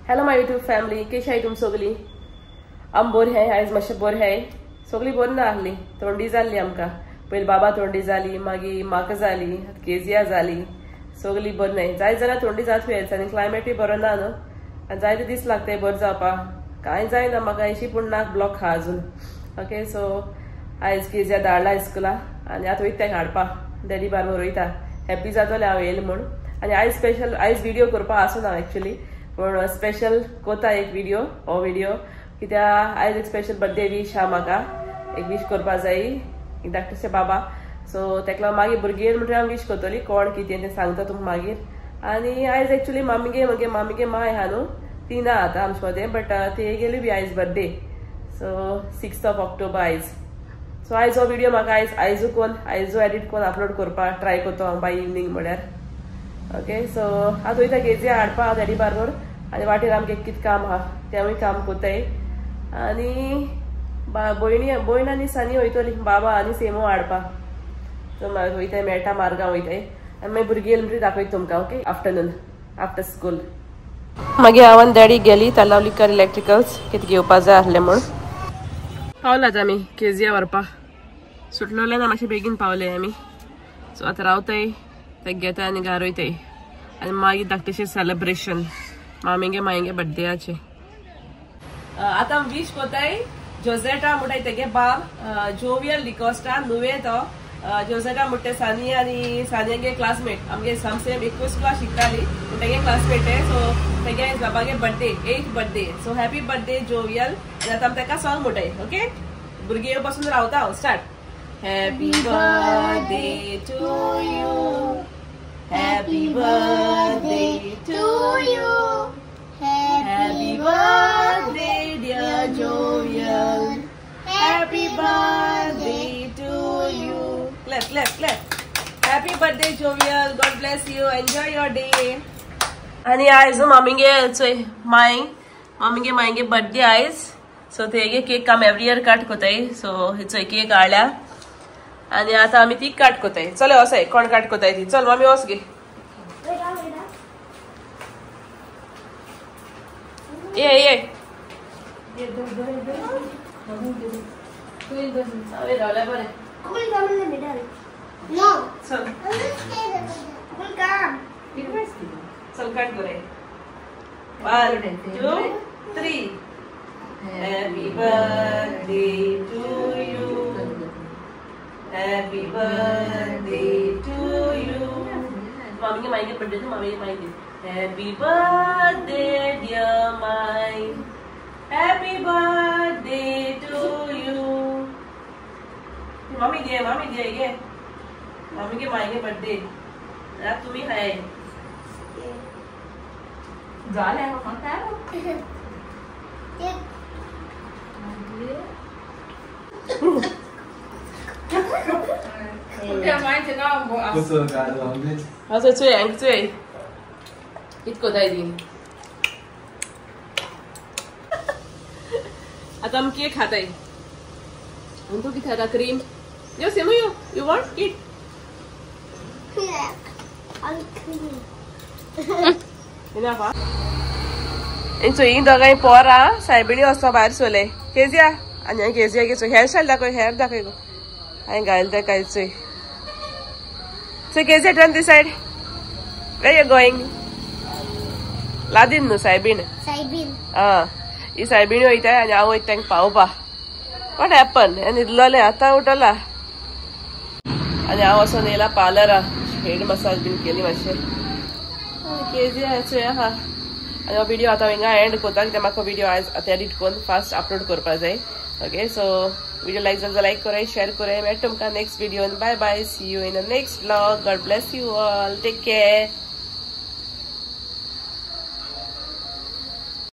Hello my YouTube family, कशी आहे तुम सगळी? आम बोर है, आयज मातशें बोर है. सगळी बोर ना आहली, थोंडी जाल्ली आमकां. पयलीं बाबा थोंडी जाली, मागीर म्हाका जाली, केजिया जाली. सगळी बोर न्हय. जाय जाल्यार थोंडी जात वेळच आनी क्लायमेटूय बरो ना न्हू. आनी जायते दीस लागताय बोर जावपाक. कांय जायना म्हाका, 80 पूण नाक ब्लॉक आहा अजून. ओके, सो आयज केजिया धाडला स्कुला आनी आतां वयता हाडपाक. डॅडी बारबर वयता. हॅप्पी जातले हांव येयलें म्हूण. आनी आयज स्पेशल आयज व्हिडिओ करपाक आसूं ना एक्चुअली, पण स्पेशल कोता एक व्हिडिओ हो व्हिडिओ कित्याक आयज एक स्पेशल बर्थडे वीश आहा म्हाका. एक वीश करपाक जाय धाकटेशे बाबा. सो तेका लागून मागीर भुरगीं म्हणटा हांव वीश करतली, कोण कितें तें सांगता तुमकां मागीर. आनी आयज एक्चुअली मामीगे माय आहा न्हू, ती ना आतां आमचे मदें, बट ती गेली बी आयज बर्थडे. सो 6 ऑक्टोबर आयज. सो आयज हो व्हिडिओ म्हाका आयजू एडिट करून अपलोड करपाक ट्राय करता हांव बाय इवनिंग म्हळ्यार. ओके, सो आतां वयता केजिया हाडपा हांव डॅडी बारबर. आनी वाटेर आमगे कितें काम आहा तेंवूय काम कोताय. आनी भयण आनी सानी वयतली बाबा आनी सेमो हाडपा. सो वयताय मेळटा मार्गांव वयताय. आनी मागीर भुरगीं येयली म्हणटरी दाखयता तुमकां. Okay, afternoon after school. मागीर हांव आनी डॅडी गेली तालावलीकर इलेक्ट्रिकल्स कितें घेवपा जाय आहलें म्हूण. पावलात आमी केजिया व्हरपा. सुटलोले ना, मातशें बेगीन पावले आमी. सो आतां रावताय, ते घेताय आनी घरा वयताय. आनी मागीर धाकटेशें सेलिब्रेशन मामीगे मायगे बर्थडेयाचे. आतां वीश कोताय जोसेटा म्हणटाय तेगे बाब जोवियल डिकोस्टा नुवे तो. जोसेटा म्हणटा सानी आनी सानियागे क्लासमेट आमगे सेम एकूच स्कुला शिकताली, तेगे क्लासमेट आहे. सो तेगे बाबागे birthday 8th birthday. So happy birthday Jovial. आनी आतां तेका सॉंग म्हणटाय. ओके, भुरगीं येवपासून रावता हांव. Start. Happy birthday to you, happy birthday to you, happy birthday dear Jovial, happy birthday to you. Clap. Happy birthday Jovial. God bless you. Enjoy your day. आणि आयज मामीगे मायगे birthday आयज. सो तेगे केक आमी एवरी इयर काट कोताय. सो हिचो केक हाडल्या आनी आतां आमी ती काट कोताय. चल वसाय, कोण काट कोताय ती. चल मामी वस गे. ये रावल्या बरें. चल काट करे. 1 2 3. Happy birthday to you, happy birthday to you. मामी के मायगे बर्थडे थे, मामी के मायगे. Happy birthday dear Mai, happy birthday to you. मामी दे ये मामी के मायगे बर्थडे. रात तुम्ही हाय झाले असं चुय इतको जाय दी. आता आमी केक खाताय. तू कितें खाता? क्रीम. यो सेमू यू वांट इट? ही दोगांय पोरा सायबिणी वचपा भायर सोले. केजिया आनी केजिया घेचो हेअर स्टायल दाखय, हेअर दाखय गो. हांवें घायल तें काय चोय. So Kezia turn this side. Where you going? लादीन न्हू सायबीण. ही सायबिणी वयताय आनी हांव वयता तांकां पावोवपा. What happen? न्हिदलोलें आतां उठला आनी हांव वचोन येयला पार्लरा. हेड मसाज बीन केली मातशें. केजिया चोय आहा. आनी हो व्हिडिओ आतां हिंगा एंड कोता कित्याक म्हाका व्हिडिओ आयज आतां एडिट करून फास्ट अपलोड करपा जाय. ओके, सो व्हिडिओ लायक जाल्यार लायक कराय, शेअर कराय. मेळटा तुमकां नेक्स्ट व्हिडिओन. Bye bye. See you in the next vlog. God bless you all. Take care.